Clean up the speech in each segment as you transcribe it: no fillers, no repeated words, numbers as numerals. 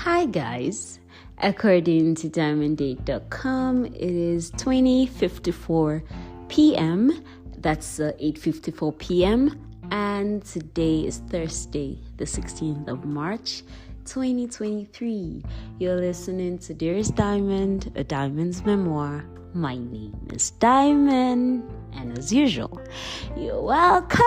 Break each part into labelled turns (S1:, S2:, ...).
S1: Hi guys, according to diamonddate.com, it is 20:54 p.m. That's 8:54 p.m. and today is Thursday, the 16th of March, 2023. You're listening to Dearest Diamond, a Diamond's memoir. My name is Diamond, and as usual, you're welcome.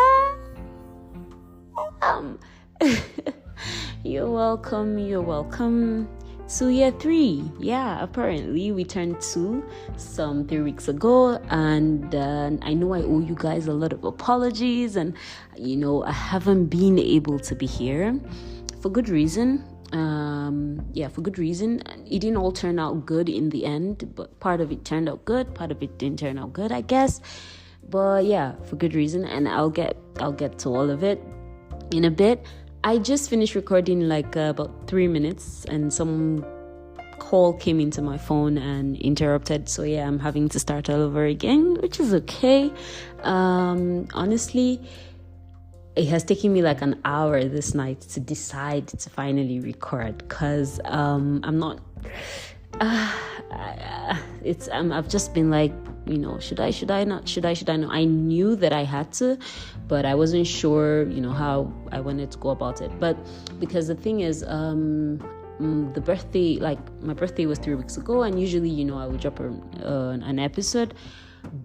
S1: You're welcome to year 3. Yeah, apparently we turned 2 some 3 weeks ago, and I know I owe you guys a lot of apologies, and I haven't been able to be here for good reason. For good reason. It didn't all turn out good in the end, but part of it turned out good, part of it didn't turn out good, I guess. But yeah, for good reason, and I'll get to all of it in a bit. I just finished recording about 3 minutes, and some call came into my phone and interrupted. So yeah, I'm having to start all over again, which is okay. Honestly, it has taken me like an hour this night to decide to finally record, because I'm not. I've just been like, should I not? I knew that I had to, but I wasn't sure, how I wanted to go about it. But because the thing is, the birthday, my birthday was 3 weeks ago, and usually, I would drop an episode,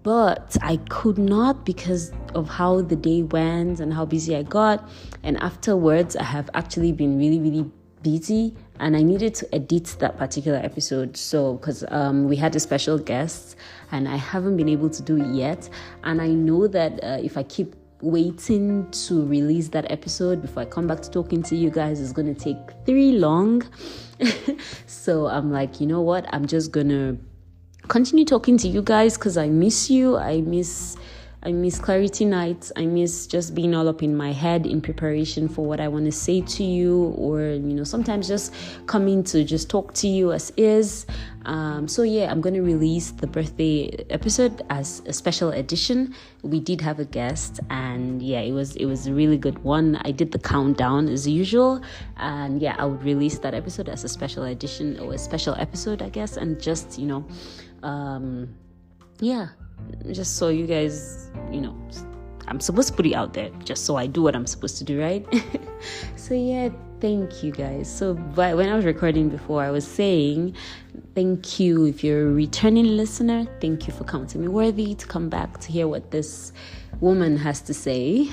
S1: but I could not because of how the day went and how busy I got. And afterwards, I have actually been really, really busy, and I needed to edit that particular episode. So because we had a special guest, and I haven't been able to do it yet, and I know that if I keep waiting to release that episode before I come back to talking to you guys, it's going to take 3 long. So I'm like, you know what, I'm just gonna continue talking to you guys, because I miss you. I miss clarity nights. I miss just being all up in my head in preparation for what I want to say to you, or sometimes just coming to just talk to you as is. So yeah, I'm going to release the birthday episode as a special edition. We did have a guest, and yeah, it was a really good one. I did the countdown as usual, and yeah, I would release that episode as a special edition, or a special episode, I guess, and just just so you guys, I'm supposed to put it out there just so I do what I'm supposed to do, right? So yeah, thank you guys. So when I was recording before, I was saying thank you if you're a returning listener. Thank you for counting me worthy to come back to hear what this woman has to say.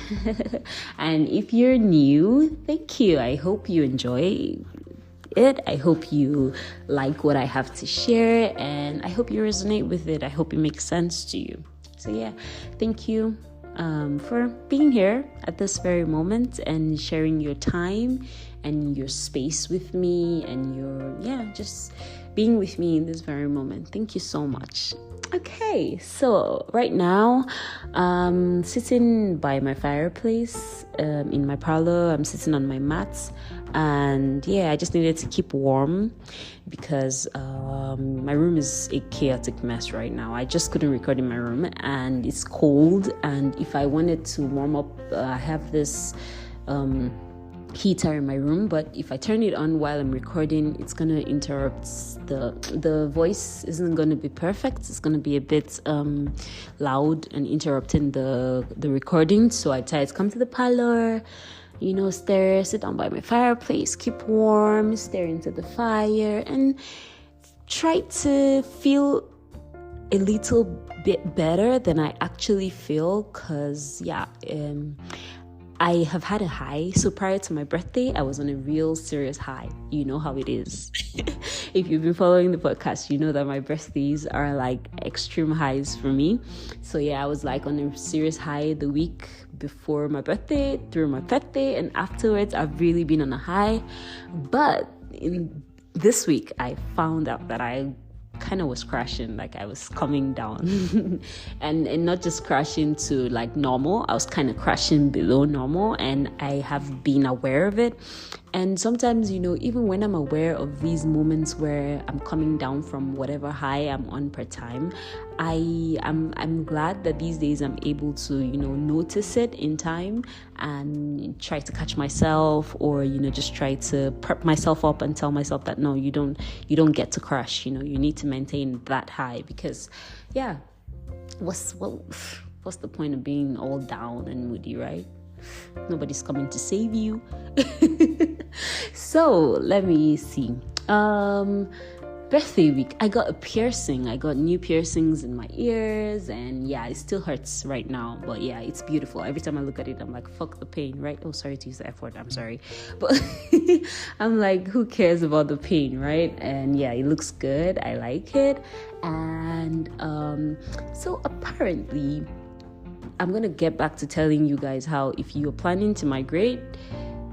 S1: And if you're new, thank you. I hope you enjoy it. I hope you like what I have to share, and I hope you resonate with it. I hope it makes sense to you. So yeah, thank you for being here at this very moment and sharing your time and your space with me, and just being with me in this very moment. Thank you so much. Okay, so right now, sitting by my fireplace in my parlor. I'm sitting on my mats, and yeah, I just needed to keep warm because my room is a chaotic mess right now. I just couldn't record in my room, and it's cold. And if I wanted to warm up, I have this heater in my room, but if I turn it on while I'm recording, it's gonna interrupt. The voice isn't gonna be perfect. It's gonna be a bit loud and interrupting the recording. So I decided to come to the parlor, sit down by my fireplace, keep warm, stare into the fire, and try to feel a little bit better than I actually feel, because I have had a high. So prior to my birthday, I was on a real serious high. You know how it is. If you've been following the podcast, you know that my birthdays are like extreme highs for me. So yeah, I was like on a serious high the week before my birthday, through my birthday, and afterwards I've really been on a high. But in this week, I found out that I kind of was crashing, like I was coming down and not just crashing to like normal. I was kind of crashing below normal, and I have been aware of it. And sometimes, even when I'm aware of these moments where I'm coming down from whatever high I'm on per time, I'm glad that these days I'm able to, notice it in time and try to catch myself, or, just try to prep myself up and tell myself that no, you don't get to crash. You need to maintain that high, because what's the point of being all down and moody, right? Nobody's coming to save you. So let me see. Birthday week, I got a piercing. I got new piercings in my ears, and it still hurts right now, but it's beautiful. Every time I look at it, I'm like, fuck the pain, right? Oh, sorry to use the F word, I'm sorry, but I'm like, who cares about the pain, right? And it looks good, I like it. And so apparently I'm gonna get back to telling you guys how, if you're planning to migrate,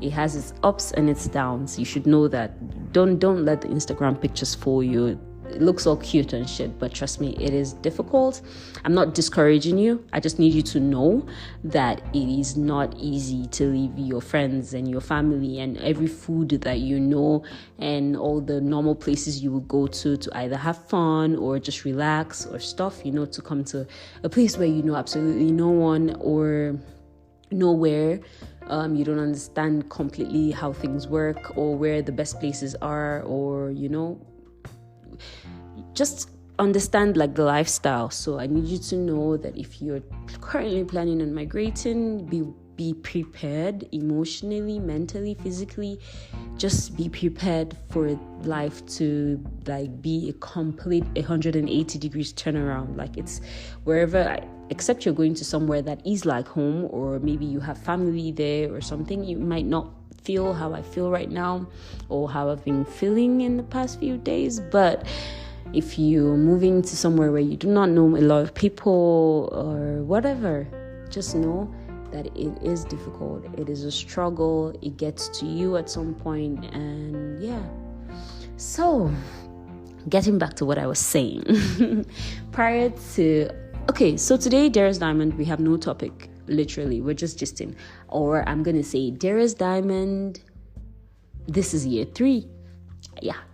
S1: it has its ups and its downs. You should know that. Don't let the Instagram pictures fool you. It looks all cute and shit, but trust me, it is difficult. I'm not discouraging you. I just need you to know that it is not easy to leave your friends and your family and every food that you know and all the normal places you will go to either have fun or just relax or stuff, to come to a place where you know absolutely no one or nowhere. You don't understand completely how things work or where the best places are, or just understand like the lifestyle. So I need you to know that if you're currently planning on migrating, be prepared emotionally, mentally, physically. Just be prepared for life to like be a complete 180 degrees turnaround. Like it's wherever, except you're going to somewhere that is like home, or maybe you have family there or something, you might not feel how I feel right now or how I've been feeling in the past few days. But if you're moving to somewhere where you do not know a lot of people or whatever, just know that it is difficult. It is a struggle. It gets to you at some point. And so getting back to what I was saying so today, Dearest Diamond, we have no topic. Literally, we're just gisting. Or I'm gonna say, Dearest Diamond, this is year 3.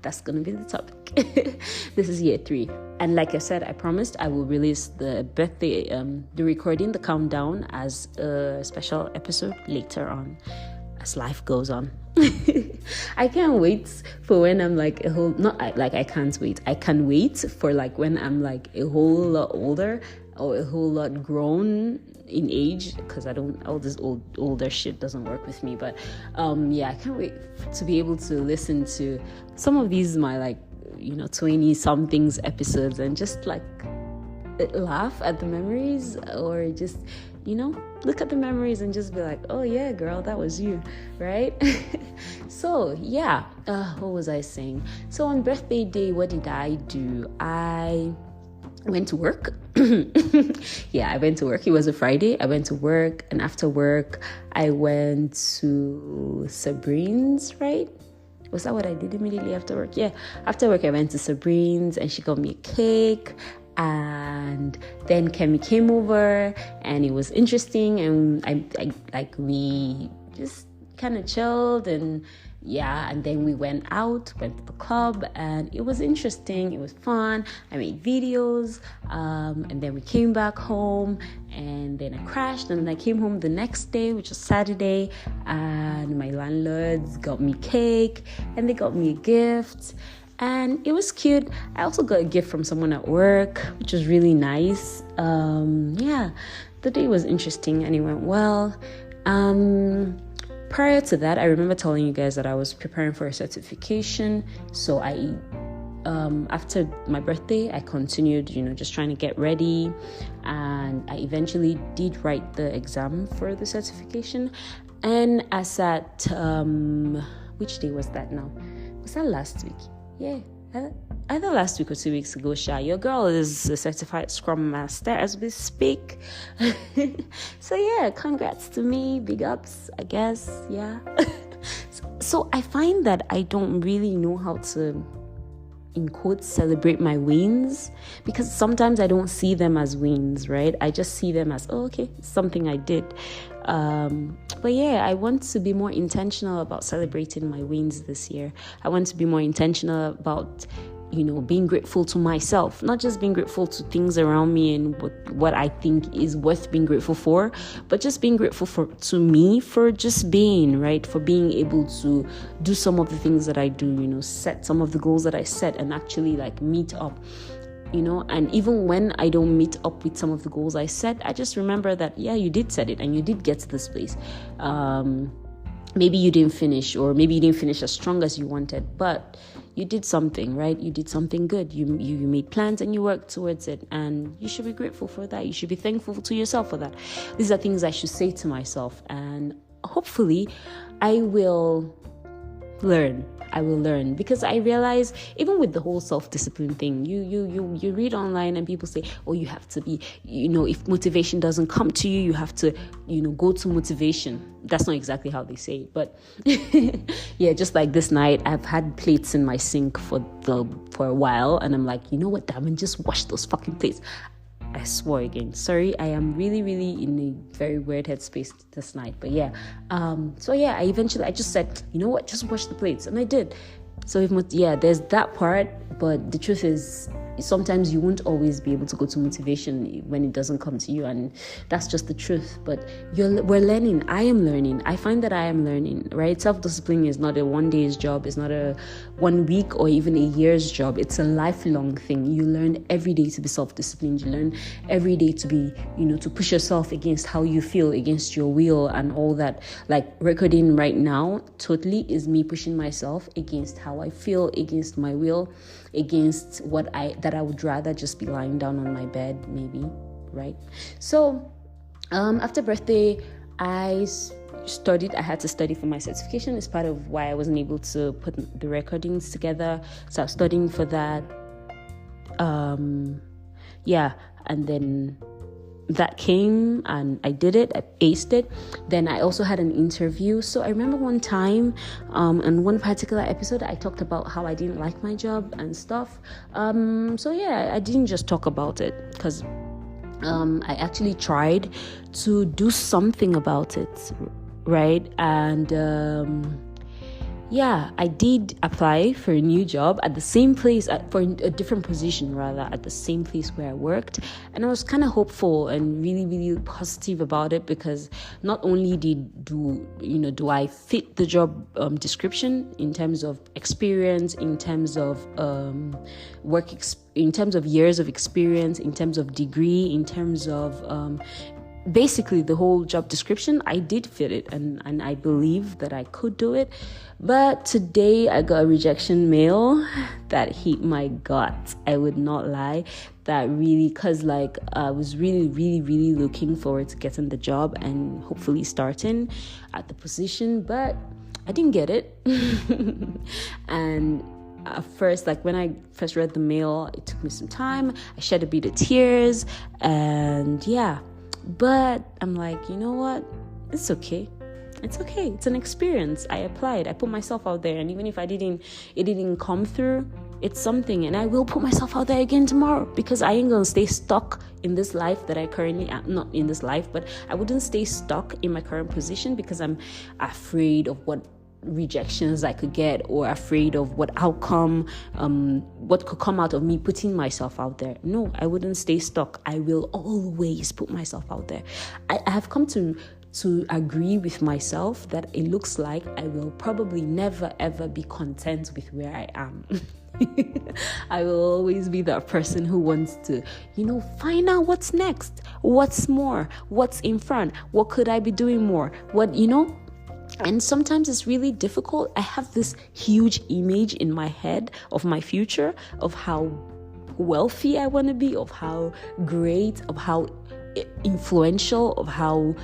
S1: That's gonna be the topic. This is year 3, and like I said, I promised I will release the birthday, the recording, the countdown, as a special episode later on, as life goes on. I can't wait for when I'm like I can't wait. I can wait for like when I'm like a whole lot older or a whole lot grown in age, because I don't, all this older shit doesn't work with me. But I can't wait to be able to listen to some of these my 20 somethings episodes and just like laugh at the memories, or just look at the memories and just be like, oh yeah, girl, that was you, right? So what was I saying? So on birthday day, what did I do? I went to work. I went to work. It was a Friday. I went to work, and after work I went to Sabrine's, right? Was that what I did immediately after work? After work I went to Sabrine's, and she got me a cake. And then Kemi came over, and it was interesting, and we just kind of chilled, and then we went to the club, and it was interesting. It was fun. I made videos, and then we came back home, and then I crashed, and then I came home the next day, which was Saturday, and my landlords got me cake, and they got me a gift. And it was cute. I also got a gift from someone at work, which was really nice. The day was interesting and it went well. Prior to that, I remember telling you guys that I was preparing for a certification. So after my birthday, I continued, just trying to get ready. And I eventually did write the exam for the certification. And as at, which day was that now? Was that last week? Either last week or 2 weeks ago, your girl is a certified Scrum Master as we speak. So congrats to me, big ups, I guess. So I find that I don't really know how to in quotes, celebrate my wins, because sometimes I don't see them as wins, right? I just see them as, oh, okay, something I did. But yeah, I want to be more intentional about celebrating my wins this year. I want to be more intentional about, being grateful to myself, not just being grateful to things around me and what I think is worth being grateful for, but just being grateful to me for just being, right? For being able to do some of the things that I do, set some of the goals that I set and actually like meet up, and even when I don't meet up with some of the goals I set, I just remember that, yeah, you did set it and you did get to this place. Maybe you didn't finish, or maybe you didn't finish as strong as you wanted, but you did something, right? You did something good. You made plans and you worked towards it, and you should be grateful for that. You should be thankful to yourself for that. These are things I should say to myself, and hopefully I will learn, because I realize even with the whole self-discipline thing, you read online and people say, oh, you have to be, if motivation doesn't come to you, you have to, go to motivation. That's not exactly how they say it, but yeah, just like this night, I've had plates in my sink for a while, and I'm like, you know what, Diamond, just wash those fucking plates. I swore again. Sorry, I am really, really in a very weird headspace this night. But yeah, I just said, you know what, just wash the plates, and I did. So there's that part. But the truth is, sometimes you won't always be able to go to motivation when it doesn't come to you, and that's just the truth. But we're learning. I am learning. I find that I am learning, right? Self-discipline is not a one day's job. It's not a 1 week or even a year's job. It's a lifelong thing. You learn every day to be self-disciplined. You learn every day to be, to push yourself against how you feel, against your will and all that. Like recording right now totally is me pushing myself against how I feel, against my will, against that I would rather just be lying down on my bed, maybe, right? So after birthday, I had to study for my certification. It's part of why I wasn't able to put the recordings together. So I was studying for that. And then that came and I did it. I aced it. Then I also had an interview. So I remember one time, in one particular episode, I talked about how I didn't like my job and stuff. I didn't just talk about it, because I actually tried to do something about it, right? And I did apply for a new job at the same place, for a different position rather, at the same place where I worked. And I was kind of hopeful and really, really positive about it, because not only do I fit the job description in terms of experience, in terms of in terms of years of experience, in terms of degree, in terms of basically the whole job description, I did fit it, and I believe that I could do it. But today I got a rejection mail that hit my guts. I would not lie. That really, because I was really, really, really looking forward to getting the job and hopefully starting at the position, but I didn't get it. And at first, when I first read the mail, it took me some time. I shed a bit of tears, and but I'm like, you know what? It's okay. It's okay. It's an experience. I applied. I put myself out there. And even if it didn't come through, it's something. And I will put myself out there again tomorrow, because I ain't going to stay stuck in this life that I currently am. Not in this life, but I wouldn't stay stuck in my current position because I'm afraid of what rejections I could get, or afraid of what outcome, what could come out of me putting myself out there. No, I wouldn't stay stuck. I will always put myself out there. I have come to agree with myself that it looks like I will probably never ever be content with where I am. I will always be that person who wants to, find out what's next, what's more, what's in front, what could I be doing more, and sometimes it's really difficult. I have this huge image in my head of my future, of how wealthy I want to be, of how great, of how influential, of how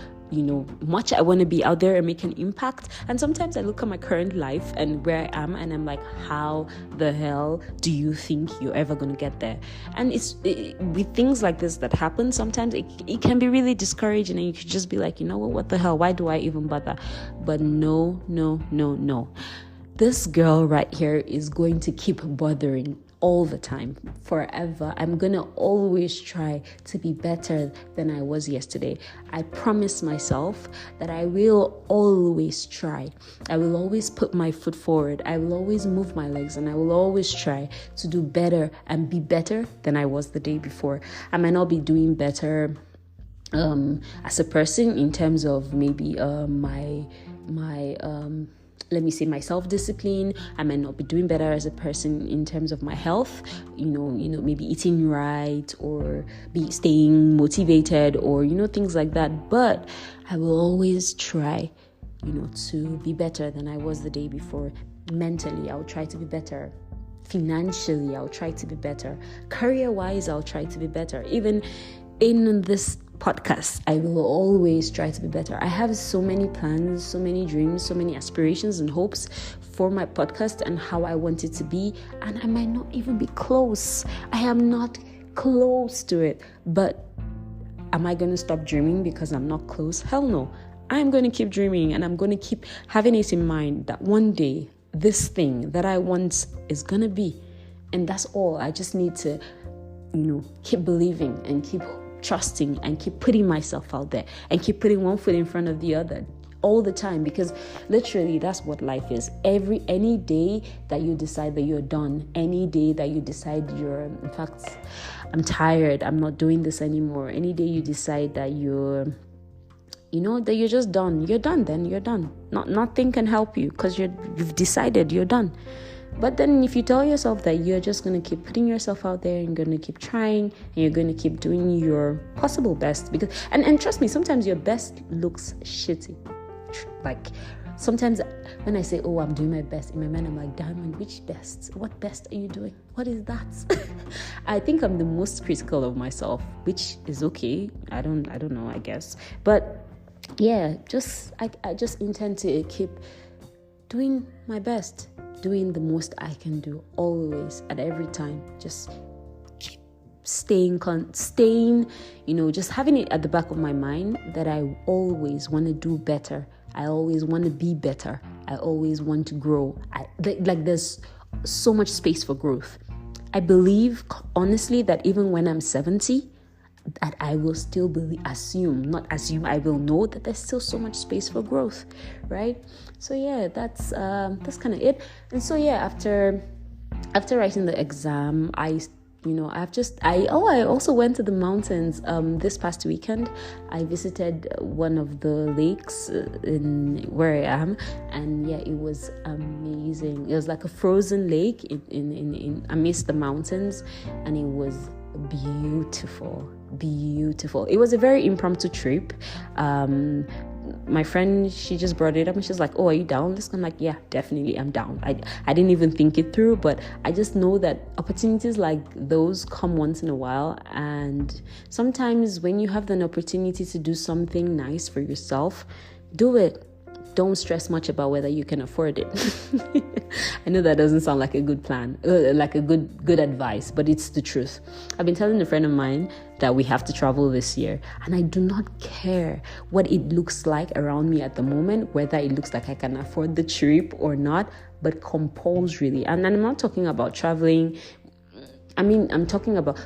S1: much I want to be out there and make an impact. And sometimes I look at my current life and where I am, and I'm like, how the hell do you think you're ever going to get there? And with things like this that happen, sometimes it can be really discouraging, and you could just be like, what the hell? Why do I even bother? But no. This girl right here is going to keep bothering all the time, forever. I'm gonna always try to be better than I was yesterday. I promise myself that I will always try. I will always put my foot forward. I will always move my legs, and I will always try to do better and be better than I was the day before. I might not be doing better as a person in terms of maybe my let me say my self-discipline. I might not be doing better as a person in terms of my health, maybe eating right or be staying motivated or things like that, but I will always try to be better than I was the day before. Mentally, I'll try to be better. Financially, I'll try to be better. Career-wise, I'll try to be better. Even in this podcast, I will always try to be better. I have so many plans, so many dreams, so many aspirations and hopes for my podcast and how I want it to be, and I might not even be close. I am not close to it. But am I going to stop dreaming because I'm not close? Hell no. I'm going to keep dreaming, and I'm going to keep having it in mind that one day this thing that I want is going to be. And that's all. I just need to keep believing and keep trusting and keep putting myself out there and keep putting one foot in front of the other all the time, because literally that's what life is. Any day that you decide that you're done, any day that you decide in fact, I'm tired, I'm not doing this anymore, any day you decide that you're just done, you're done. Then you're done. Nothing can help you because you've decided you're done. But then if you tell yourself that you're just going to keep putting yourself out there and you're going to keep trying and you're going to keep doing your possible best, because and trust me, sometimes your best looks shitty. Like sometimes when I say, I'm doing my best, in my mind I'm like, Diamond, which best? What best are you doing? What is that? I think I'm the most critical of myself, which is okay. I don't know, I guess. But yeah, I just intend to keep doing my best, doing the most I can do, always, at every time. Just keep staying, just having it at the back of my mind that I always want to do better. I always want to be better. I always want to grow. There's so much space for growth. I believe, honestly, that even when I'm 70, that I will still I will know that there's still so much space for growth, right? So yeah, that's kind of it. And so yeah, after writing the exam, I also went to the mountains this past weekend. I visited one of the lakes in where I am, and yeah, it was amazing. It was like a frozen lake in amidst the mountains, and it was beautiful. It was a very impromptu trip. My friend, she just brought it up and she's like, are you down? I'm like, yeah, definitely I'm down. I didn't even think it through, but I just know that opportunities like those come once in a while, and sometimes when you have an opportunity to do something nice for yourself, do it. Don't stress much about whether you can afford it. I know that doesn't sound like a good plan, like a good advice, but it's the truth. I've been telling a friend of mine that we have to travel this year, and I do not care what it looks like around me at the moment, whether it looks like I can afford the trip or not, but compulsorily. And I'm not talking about traveling. I'm talking about,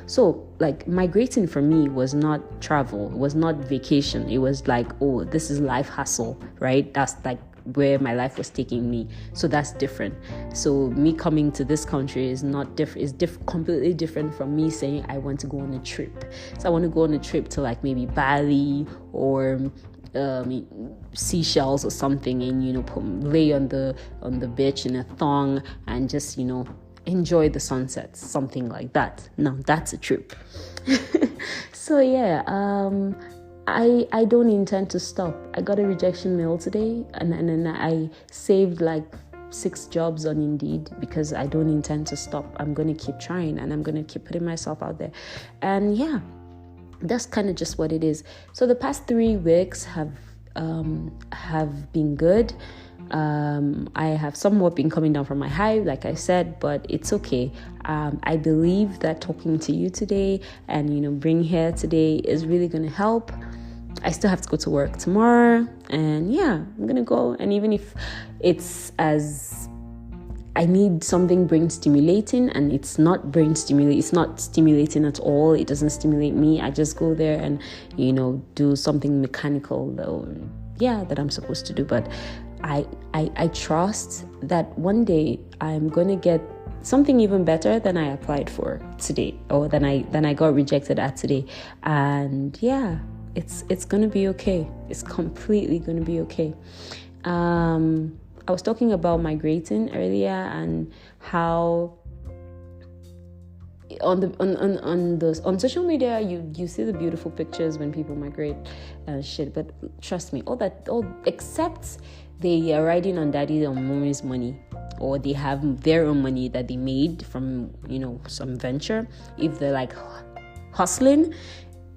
S1: migrating for me was not travel, was not vacation. It was like, this is life hustle, right? That's like where my life was taking me. So that's different. So me coming to this country is not different. It's completely different from me saying I want to go on a trip. So I want to go on a trip to like maybe Bali or Seychelles or something, and lay on the beach in a thong and just enjoy the sunsets, something like that. Now that's a trip. So yeah, I don't intend to stop. I got a rejection mail today, and then I saved like 6 jobs on Indeed because I don't intend to stop. I'm going to keep trying, and I'm going to keep putting myself out there. And yeah, that's kind of just what it is. So the past 3 weeks have been good. I have somewhat been coming down from my high, like I said, but it's okay. I believe that talking to you today and, being here today is really going to help. I still have to go to work tomorrow, and yeah, I'm going to go. And even if it's as I need something brain stimulating, and it's not brain stimulating. It's not stimulating at all. It doesn't stimulate me. I just go there and, do something mechanical that I'm supposed to do. But I trust that one day I'm going to get something even better than I applied for today, or than I got rejected at today. And yeah, it's going to be okay. It's completely going to be okay. I was talking about migrating earlier, and how on social media you see the beautiful pictures when people migrate and shit. But trust me, all except they are riding on daddy or mommy's money, or they have their own money that they made from some venture. If they're like hustling,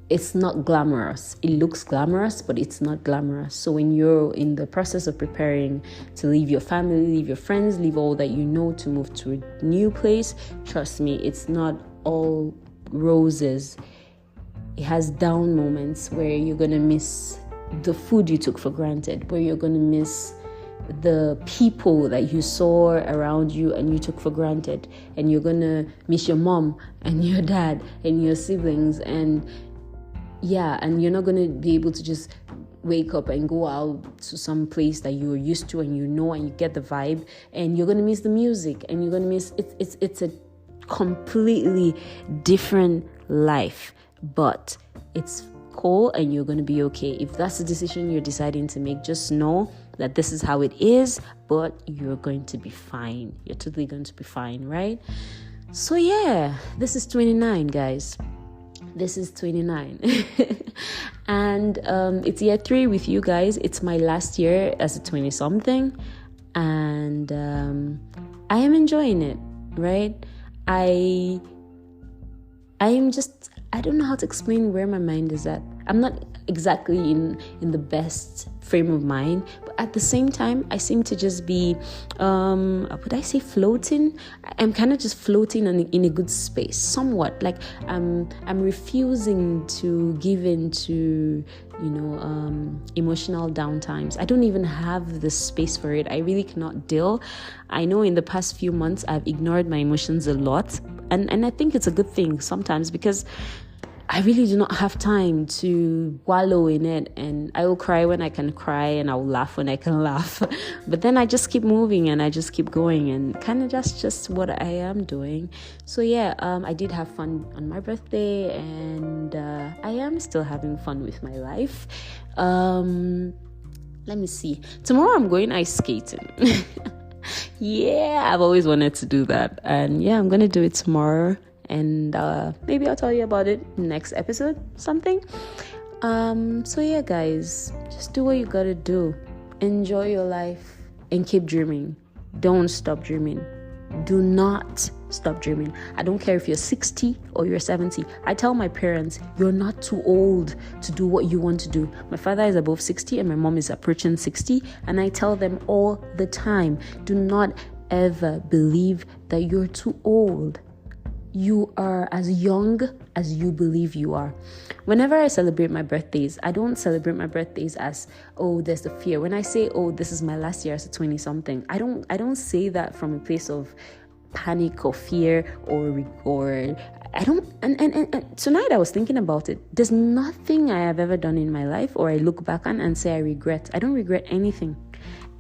S1: it's not glamorous. It looks glamorous, but it's not glamorous. So when you're in the process of preparing to leave your family, leave your friends, leave all that to move to a new place, trust me, it's not all roses. It has down moments where you're going to miss the food you took for granted, where you're going to miss the people that you saw around you and you took for granted, and you're going to miss your mom and your dad and your siblings, and you're not going to be able to just wake up and go out to some place that you're used to and you get the vibe, and you're going to miss the music, and you're going to miss it's a completely different life, but it's cool, and you're going to be okay. If that's the decision you're deciding to make, just know that this is how it is, but you're going to be fine. You're totally going to be fine, right? So yeah, this is 29, guys. This is 29. And it's year 3 with you guys. It's my last year as a 20-something. And I am enjoying it, right? I don't know how to explain where my mind is at. I'm not exactly in the best frame of mind, but at the same time, I seem to just be, would I say floating? I'm kind of just floating in a good space, somewhat. Like I'm refusing to give in to, emotional downtimes. I don't even have the space for it. I really cannot deal. I know in the past few months, I've ignored my emotions a lot, and I think it's a good thing sometimes, because I really do not have time to wallow in it, and I will cry when I can cry, and I will laugh when I can laugh. But then I just keep moving, and I just keep going, and kind of just what I am doing. So yeah, I did have fun on my birthday, and I am still having fun with my life. Let me see. Tomorrow I'm going ice skating. Yeah, I've always wanted to do that, and yeah, I'm gonna do it tomorrow. And maybe I'll tell you about it next episode, something. So yeah, guys, just do what you gotta do. Enjoy your life and keep dreaming. Don't stop dreaming. Do not stop dreaming. I don't care if you're 60 or you're 70. I tell my parents, you're not too old to do what you want to do. My father is above 60 and my mom is approaching 60. And I tell them all the time, do not ever believe that you're too old. You are as young as you believe you are. Whenever I celebrate my birthdays, I don't celebrate my birthdays as, oh, there's the fear. When I say, oh, this is my last year as a 20-something, I don't say that from a place of panic or fear or I don't. And tonight I was thinking about it. There's nothing I have ever done in my life or I look back on and say I regret. I don't regret anything.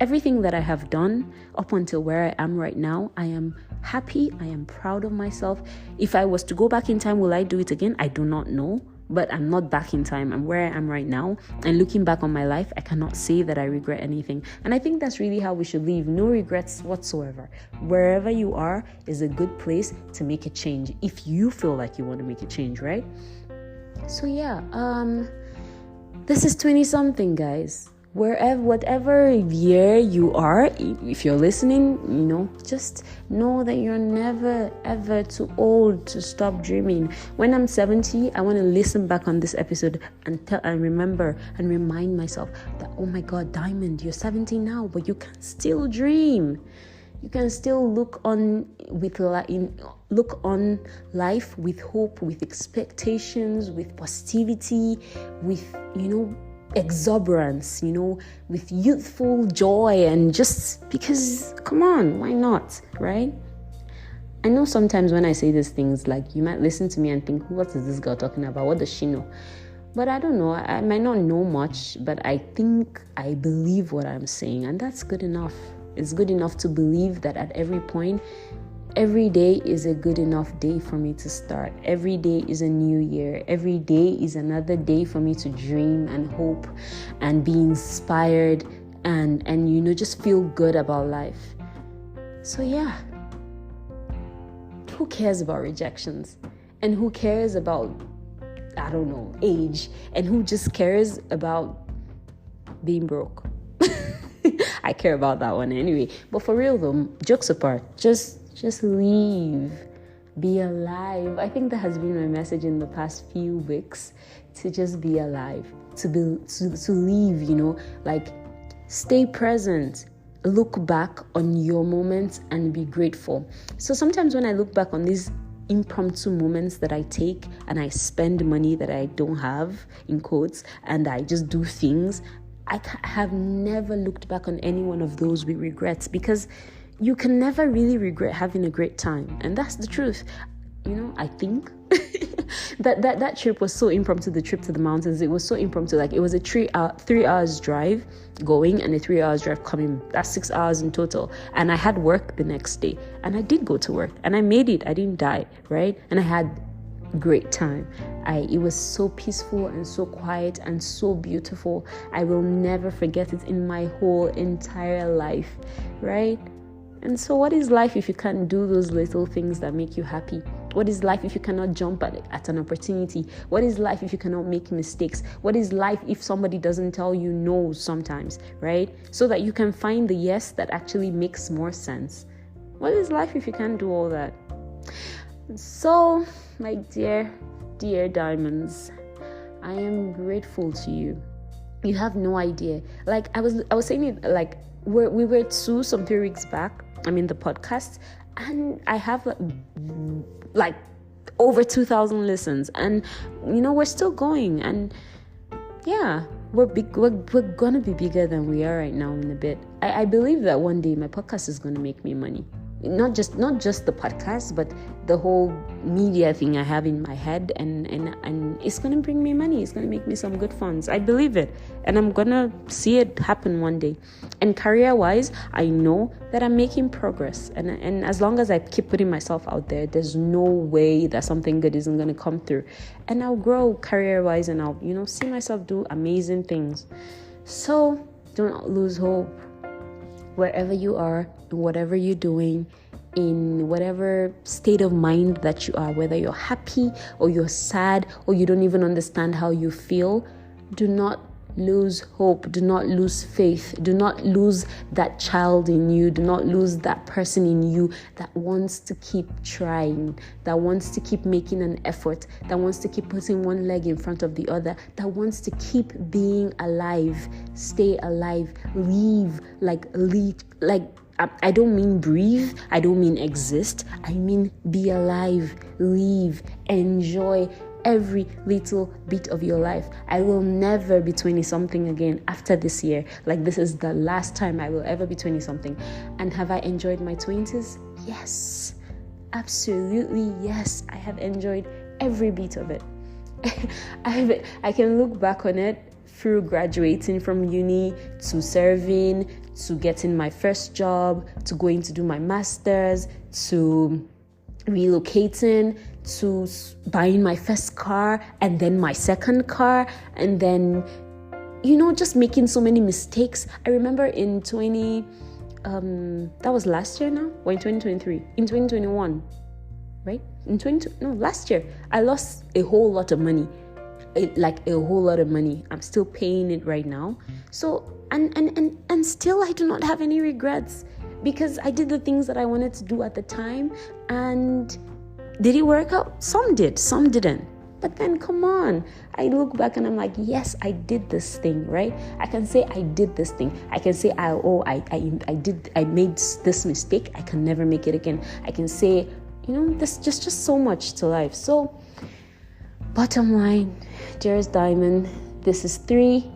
S1: Everything that I have done up until where I am right now, I am happy. I am proud of myself. If I was to go back in time, will I do it again? I do not know. But I'm not back in time. I'm where I am right now. And looking back on my life, I cannot say that I regret anything. And I think that's really how we should live. No regrets whatsoever. Wherever you are is a good place to make a change. If you feel like you want to make a change, right? So yeah, this is 20-something, guys. Whatever year you are, if you're listening, just know that you're never ever too old to stop dreaming. When I'm 70, I want to listen back on this episode and remember and remind myself that, oh my God, Diamond, you're 70 now, but you can still dream. You can still look on life with hope, with expectations, with positivity, with exuberance, with youthful joy, and just because, come on, why not, right? I know sometimes when I say these things, like, you might listen to me and think, what is this girl talking about? What does she know? But I don't know. I might not know much, but I think I believe what I'm saying, and that's good enough. It's good enough to believe that at every point, every day is a good enough day for me to start. Every day is a new year. Every day is another day for me to dream and hope and be inspired and just feel good about life. So yeah, who cares about rejections? And who cares about, I don't know, age? And who just cares about being broke? I care about that one anyway. But for real though, jokes apart, just leave. Be alive. I think that has been my message in the past few weeks, to just be alive, to live, like, stay present. Look back on your moments and be grateful. So sometimes when I look back on these impromptu moments that I take and I spend money that I don't have, in quotes, and I just do things, I have never looked back on any one of those with regrets, because you can never really regret having a great time. And that's the truth. I think that trip was so impromptu, the trip to the mountains. It was so impromptu. Like, it was a 3 hours drive going and a 3 hours drive coming. That's 6 hours in total. And I had work the next day. And I did go to work. And I made it. I didn't die, right? And I had great time. It was so peaceful and so quiet and so beautiful. I will never forget it in my whole entire life, right? And so what is life if you can't do those little things that make you happy? What is life if you cannot jump at an opportunity? What is life if you cannot make mistakes? What is life if somebody doesn't tell you no sometimes, right? So that you can find the yes that actually makes more sense. What is life if you can't do all that? So, my dear diamonds, I am grateful to you. You have no idea. Like, I was saying it, like, we were 3 weeks back. I mean, the podcast, and I have like over 2,000 listens, and we're still going, and yeah, we're gonna be bigger than we are right now in a bit. I believe that one day my podcast is gonna make me money. Not just the podcast, but the whole media thing I have in my head, and it's gonna bring me money. It's gonna make me some good funds. I believe it, and I'm gonna see it happen one day. And career-wise, I know that I'm making progress, and as long as I keep putting myself out there, there's no way that something good isn't gonna come through, and I'll grow career-wise, and I'll see myself do amazing things. So don't lose hope. Wherever you are, whatever you're doing, in whatever state of mind that you are, whether you're happy or you're sad or you don't even understand how you feel, do not lose hope. Do not lose faith. Do not lose that child in you. Do not lose that person in you that wants to keep trying, that wants to keep making an effort, that wants to keep putting one leg in front of the other, that wants to keep being alive. Stay alive. Leave. I don't mean breathe. I don't mean exist. I mean be alive. Live. Enjoy every little bit of your life. I will never be 20-something again after this year. Like, this is the last time I will ever be 20-something. And have I enjoyed my 20s? Yes. Absolutely yes. I have enjoyed every bit of it. I can look back on it through graduating from uni, to serving, to getting my first job, to going to do my master's, to relocating, to buying my first car, and then my second car, and then just making so many mistakes. I remember in that was last year now, or in 2023, in 2021, right? Last year, I lost a whole lot of money. Like a whole lot of money. I'm still paying it right now. So and still I do not have any regrets, because I did the things that I wanted to do at the time. And did it work out? Some did, some didn't. But then come on, I look back and I'm like, yes, I did this thing, right? I can say I did this thing. I can say I made this mistake. I can never make it again. I can say, there's just so much to life. So bottom line, dearest diamond, this is 3.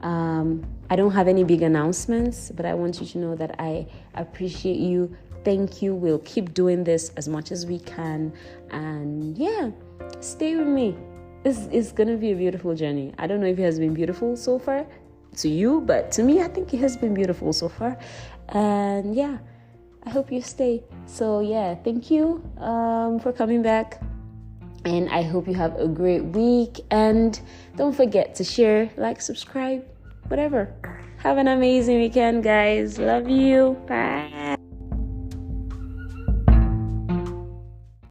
S1: I don't have any big announcements, but I want you to know that I appreciate you. Thank you. We'll keep doing this as much as we can. And yeah, stay with me. It's going to be a beautiful journey. I don't know if it has been beautiful so far to you, but to me, I think it has been beautiful so far. And yeah, I hope you stay. So yeah, thank you for coming back. And I hope you have a great week. And don't forget to share, like, subscribe, whatever. Have an amazing weekend, guys. Love you. Bye.